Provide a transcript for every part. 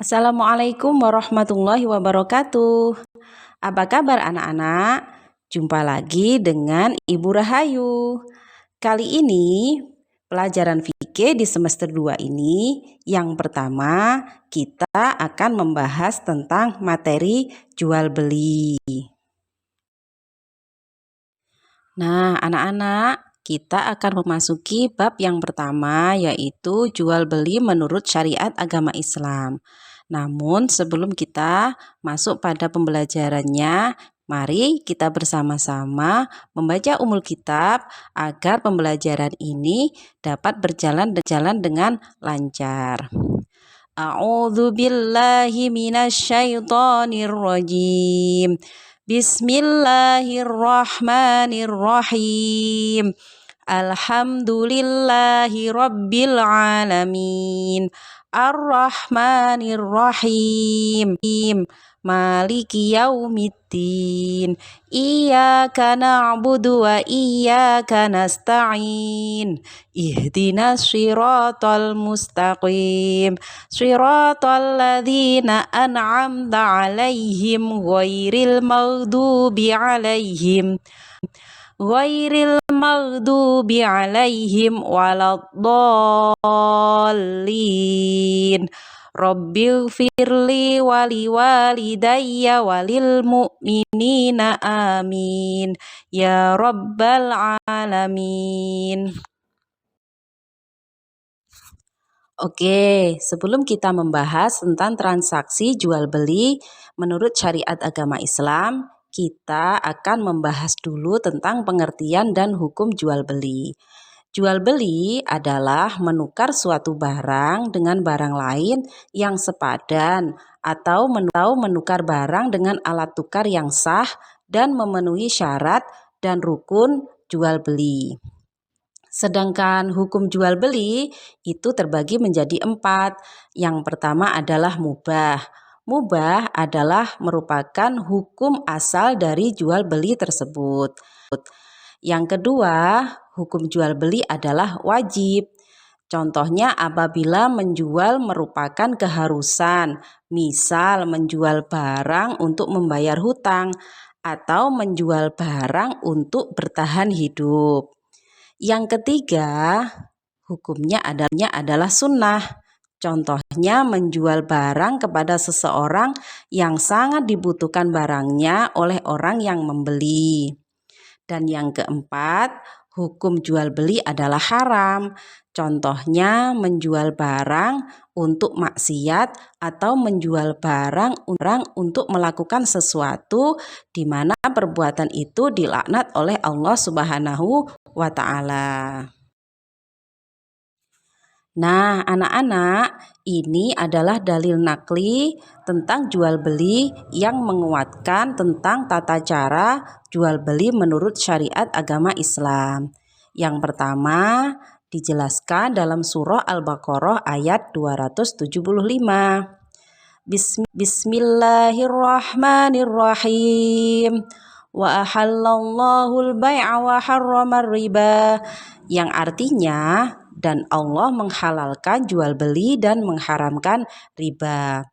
Assalamualaikum warahmatullahi wabarakatuh. Apa kabar anak-anak? Jumpa lagi dengan Ibu Rahayu. Kali ini pelajaran fikih di semester 2 ini yang pertama kita akan membahas tentang materi jual beli. Nah, anak-anak, kita akan memasuki bab yang pertama yaitu jual beli menurut syariat agama Islam. Namun sebelum kita masuk pada pembelajarannya, mari kita bersama-sama membaca Ummul Kitab agar pembelajaran ini dapat berjalan dengan lancar. A'udzu billahi minasyaitonir rajim. Bismillahirrahmanirrahim. Alhamdulillahi rabbil alamin. Ar-Rahmanir-Rahim. Maliki yaumiddin. Iyyaka na'budu wa iyyaka nasta'in. Ihdinas shiratal mustaqim. Shiratal ladzina an'amta 'alaihim ghairil maghdubi alaihim waladdallin. Rabbighfirli wali walidayya walil mu'minina amin ya rabbal alamin. Oke, sebelum kita membahas tentang transaksi jual beli menurut syariat agama Islam, kita akan membahas dulu tentang pengertian dan hukum jual beli. Jual beli adalah menukar suatu barang dengan barang lain yang sepadan atau menukar barang dengan alat tukar yang sah dan memenuhi syarat dan rukun jual beli. Sedangkan hukum jual beli itu terbagi menjadi 4. Yang pertama adalah mubah. Mubah adalah merupakan hukum asal dari jual beli tersebut. Yang kedua, hukum jual beli adalah wajib. Contohnya apabila menjual merupakan keharusan, misal menjual barang untuk membayar hutang atau menjual barang untuk bertahan hidup. Yang ketiga, hukumnya adalah sunnah. Contohnya menjual barang kepada seseorang yang sangat dibutuhkan barangnya oleh orang yang membeli. Dan yang keempat, hukum jual beli adalah haram. Contohnya menjual barang untuk maksiat atau menjual barang untuk melakukan sesuatu di mana perbuatan itu dilaknat oleh Allah Subhanahu wa ta'ala. Nah, anak-anak, ini adalah dalil nakli tentang jual beli yang menguatkan tentang tata cara jual beli menurut syariat agama Islam. Yang pertama dijelaskan dalam surah Al-Baqarah ayat 275. Bismillahirrahmanirrahim. Wa ahallallahu al-bai'a wa harramar riba, yang artinya dan Allah menghalalkan jual beli dan mengharamkan riba.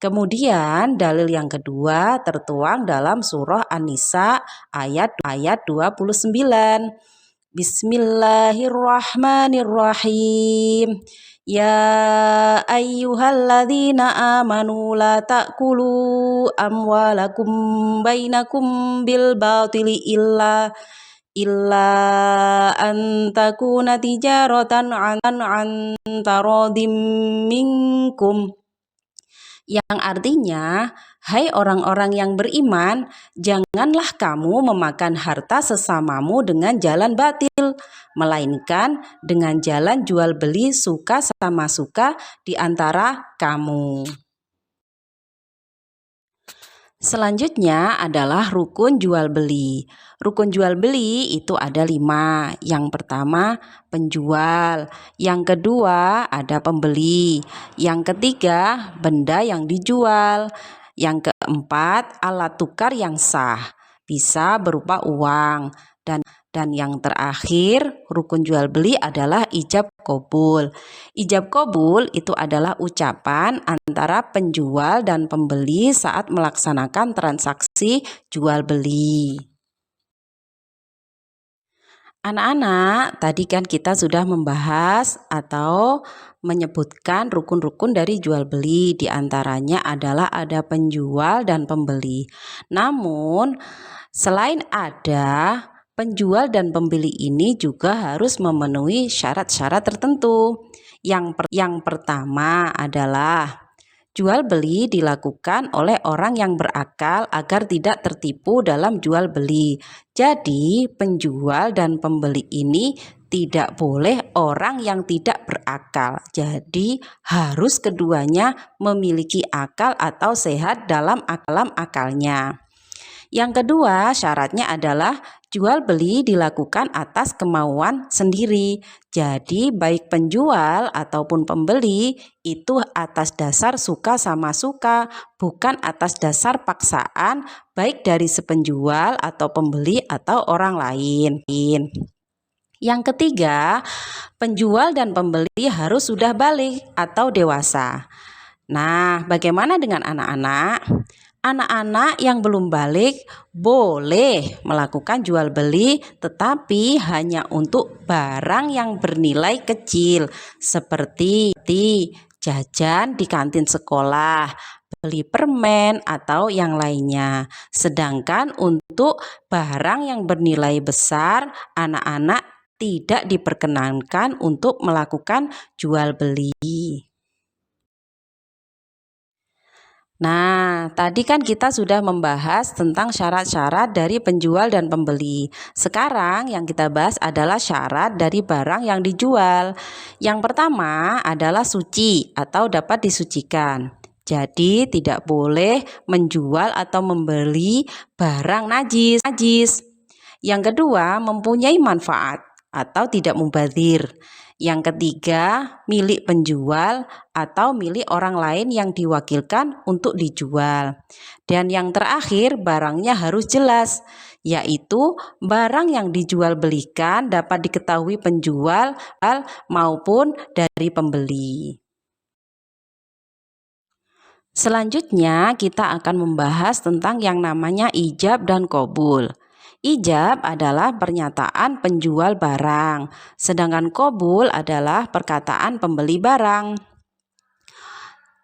Kemudian dalil yang kedua tertuang dalam surah An-Nisa ayat 29. Bismillahirrahmanirrahim. Ya ayyuhalladzina amanu la ta'kulu amwalakum bainakum bil batili illa an takuna tijaratan an taradim minkum, yang artinya, hai orang-orang yang beriman, janganlah kamu memakan harta sesamamu dengan jalan batil, melainkan dengan jalan jual beli suka sama suka di antara kamu. Selanjutnya adalah rukun jual beli. Rukun jual beli itu ada 5. Yang pertama penjual, yang kedua ada pembeli, yang ketiga benda yang dijual, yang keempat alat tukar yang sah, bisa berupa uang, Dan yang terakhir, rukun jual beli adalah ijab qabul. Ijab qabul itu adalah ucapan antara penjual dan pembeli saat melaksanakan transaksi jual beli. Anak-anak, tadi kan kita sudah membahas atau menyebutkan rukun-rukun dari jual beli. Di antaranya adalah ada penjual dan pembeli. Namun, selain ada penjual dan pembeli ini juga harus memenuhi syarat-syarat tertentu. Yang pertama adalah jual beli dilakukan oleh orang yang berakal agar tidak tertipu dalam jual beli. Jadi, penjual dan pembeli ini tidak boleh orang yang tidak berakal. Jadi, harus keduanya memiliki akal atau sehat dalam akalnya. Yang kedua, syaratnya adalah jual beli dilakukan atas kemauan sendiri. Jadi, baik penjual ataupun pembeli itu atas dasar suka sama suka, bukan atas dasar paksaan baik dari si penjual atau pembeli atau orang lain. Yang ketiga, penjual dan pembeli harus sudah balik atau dewasa. Nah, bagaimana dengan anak-anak? Anak-anak yang belum balik boleh melakukan jual beli, tetapi hanya untuk barang yang bernilai kecil seperti jajan di kantin sekolah, beli permen atau yang lainnya. Sedangkan untuk barang yang bernilai besar, anak-anak tidak diperkenankan untuk melakukan jual beli. Nah, tadi kan kita sudah membahas tentang syarat-syarat dari penjual dan pembeli. Sekarang yang kita bahas adalah syarat dari barang yang dijual. Yang pertama adalah suci atau dapat disucikan. Jadi tidak boleh menjual atau membeli barang najis. Yang kedua, mempunyai manfaat atau tidak mubadzir. Yang ketiga, milik penjual atau milik orang lain yang diwakilkan untuk dijual. Dan yang terakhir, barangnya harus jelas, yaitu barang yang dijual belikan dapat diketahui penjual maupun dari pembeli. Selanjutnya, kita akan membahas tentang yang namanya ijab dan qabul. Ijab adalah pernyataan penjual barang, sedangkan qabul adalah perkataan pembeli barang.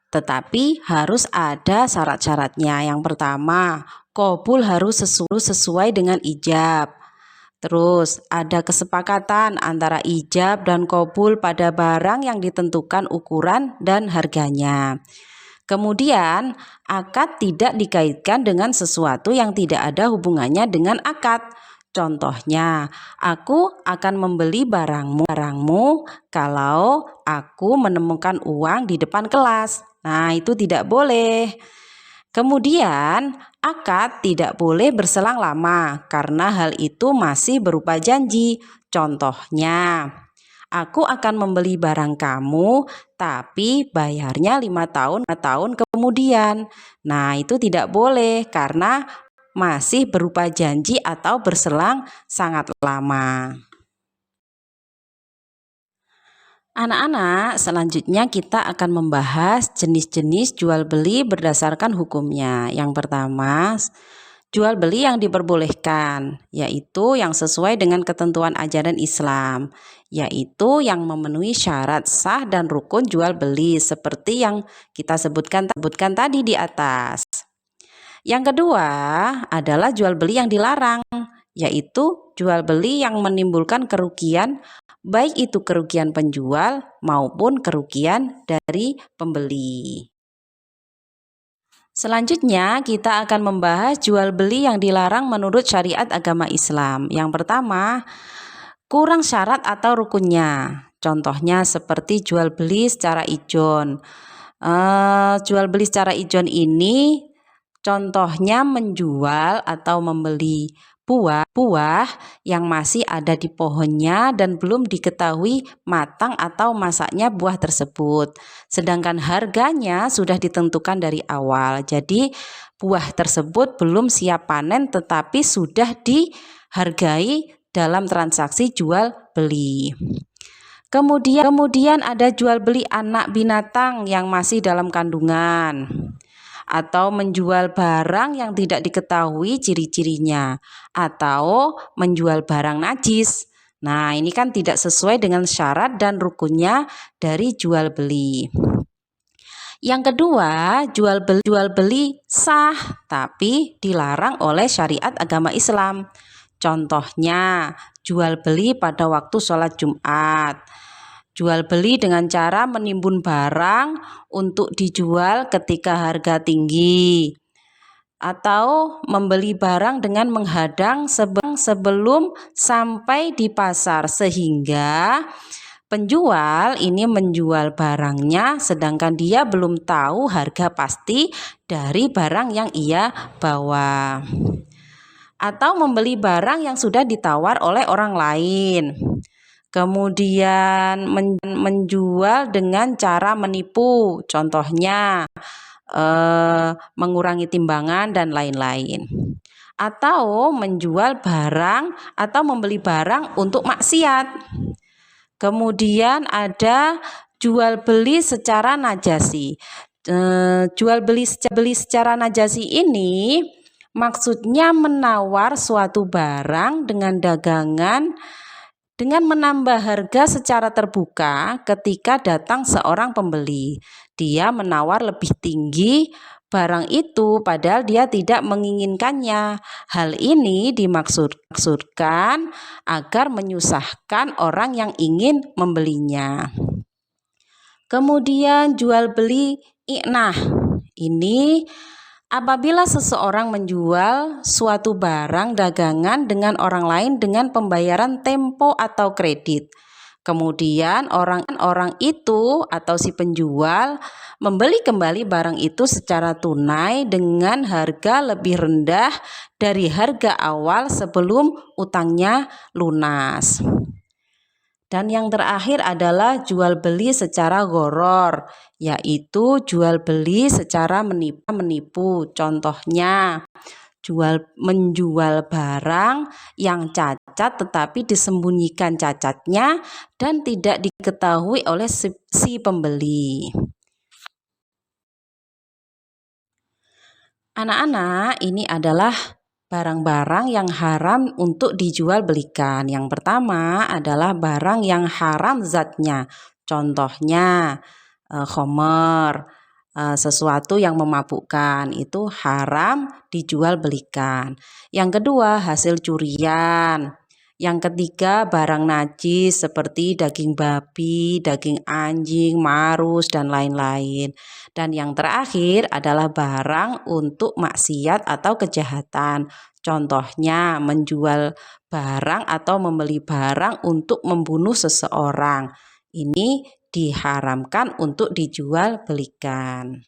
Tetapi harus ada syarat-syaratnya. Yang pertama, qabul harus sesuai dengan ijab. Terus ada kesepakatan antara ijab dan qabul pada barang yang ditentukan ukuran dan harganya. Kemudian, akad tidak dikaitkan dengan sesuatu yang tidak ada hubungannya dengan akad. Contohnya, aku akan membeli barangmu kalau aku menemukan uang di depan kelas. Nah, itu tidak boleh. Kemudian, akad tidak boleh berselang lama karena hal itu masih berupa janji. Contohnya, aku akan membeli barang kamu, tapi bayarnya 5 tahun kemudian. Nah, itu tidak boleh karena masih berupa janji atau berselang sangat lama. Anak-anak, selanjutnya kita akan membahas jenis-jenis jual beli berdasarkan hukumnya. Yang pertama, jual beli yang diperbolehkan, yaitu yang sesuai dengan ketentuan ajaran Islam, yaitu yang memenuhi syarat sah dan rukun jual beli seperti yang kita sebutkan tadi di atas. Yang kedua adalah jual beli yang dilarang, yaitu jual beli yang menimbulkan kerugian, baik itu kerugian penjual maupun kerugian dari pembeli. Selanjutnya kita akan membahas jual beli yang dilarang menurut syariat agama Islam. Yang pertama, kurang syarat atau rukunnya. Contohnya seperti jual beli secara ijon. Jual beli secara ijon ini contohnya menjual atau membeli buah yang masih ada di pohonnya dan belum diketahui matang atau masaknya buah tersebut. Sedangkan harganya sudah ditentukan dari awal. Jadi buah tersebut belum siap panen tetapi sudah dihargai dalam transaksi jual beli. Kemudian ada jual beli anak binatang yang masih dalam kandungan, atau menjual barang yang tidak diketahui ciri-cirinya, atau menjual barang najis. Nah, ini kan tidak sesuai dengan syarat dan rukunnya dari jual beli. Yang kedua, jual beli sah tapi dilarang oleh syariat agama Islam. Contohnya, jual beli pada waktu sholat Jumat, jual beli dengan cara menimbun barang untuk dijual ketika harga tinggi, atau membeli barang dengan menghadang sebelum sampai di pasar, sehingga penjual ini menjual barangnya sedangkan dia belum tahu harga pasti dari barang yang ia bawa. Atau membeli barang yang sudah ditawar oleh orang lain, kemudian menjual dengan cara menipu, contohnya mengurangi timbangan dan lain-lain. Atau menjual barang atau membeli barang untuk maksiat. Kemudian ada jual beli secara najasi. Jual beli secara najasi ini maksudnya menawar suatu barang dengan dagangan dengan menambah harga secara terbuka ketika datang seorang pembeli. Dia menawar lebih tinggi barang itu padahal dia tidak menginginkannya. Hal ini dimaksudkan agar menyusahkan orang yang ingin membelinya. Kemudian jual beli i'nah. Ini apabila seseorang menjual suatu barang dagangan dengan orang lain dengan pembayaran tempo atau kredit. Kemudian orang itu atau si penjual membeli kembali barang itu secara tunai dengan harga lebih rendah dari harga awal sebelum utangnya lunas. Dan yang terakhir adalah jual beli secara gharar, yaitu jual beli secara menipu. Contohnya, menjual barang yang cacat tetapi disembunyikan cacatnya dan tidak diketahui oleh si pembeli. Anak-anak, ini adalah barang-barang yang haram untuk dijual belikan. Yang pertama adalah barang yang haram zatnya. Contohnya khomer, sesuatu yang memabukkan, itu haram dijual belikan. Yang kedua, hasil curian. Yang ketiga, barang najis seperti daging babi, daging anjing, marus, dan lain-lain. Dan yang terakhir adalah barang untuk maksiat atau kejahatan. Contohnya menjual barang atau membeli barang untuk membunuh seseorang. Ini diharamkan untuk dijual belikan.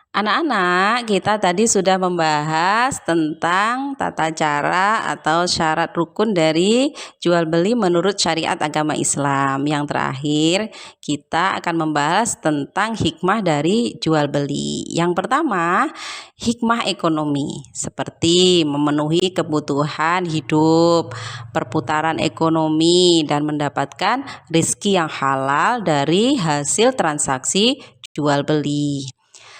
Anak-anak, kita tadi sudah membahas tentang tata cara atau syarat rukun dari jual beli menurut syariat agama Islam. Yang terakhir, kita akan membahas tentang hikmah dari jual beli. Yang pertama, hikmah ekonomi, seperti memenuhi kebutuhan hidup, perputaran ekonomi, dan mendapatkan rezeki yang halal dari hasil transaksi jual beli.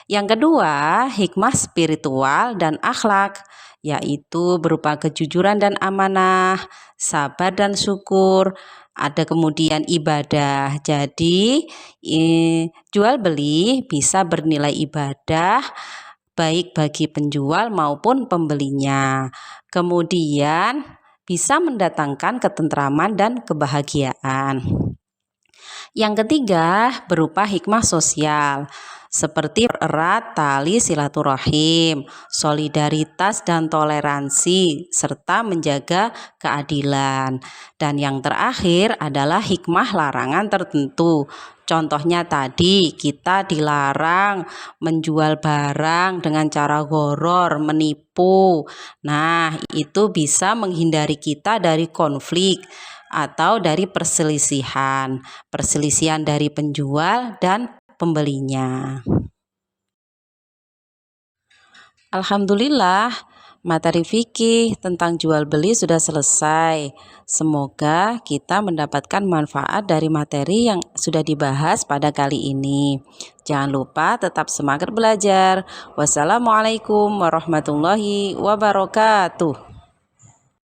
Yang kedua, hikmah spiritual dan akhlak, yaitu berupa kejujuran dan amanah, sabar dan syukur, ada kemudian ibadah. Jadi, jual beli bisa bernilai ibadah baik bagi penjual maupun pembelinya. Kemudian, bisa mendatangkan ketentraman dan kebahagiaan. Yang ketiga, berupa hikmah sosial, seperti erat tali silaturahim, solidaritas dan toleransi, serta menjaga keadilan. Dan yang terakhir adalah hikmah larangan tertentu. Contohnya tadi, kita dilarang menjual barang dengan cara gharar, menipu. Nah, itu bisa menghindari kita dari konflik atau dari perselisihan dari penjual dan pembelinya. Alhamdulillah, Materi fikih tentang jual beli sudah selesai. Semoga kita mendapatkan manfaat dari materi yang sudah dibahas pada kali ini. Jangan lupa tetap semangat belajar. Wassalamualaikum warahmatullahi wabarakatuh.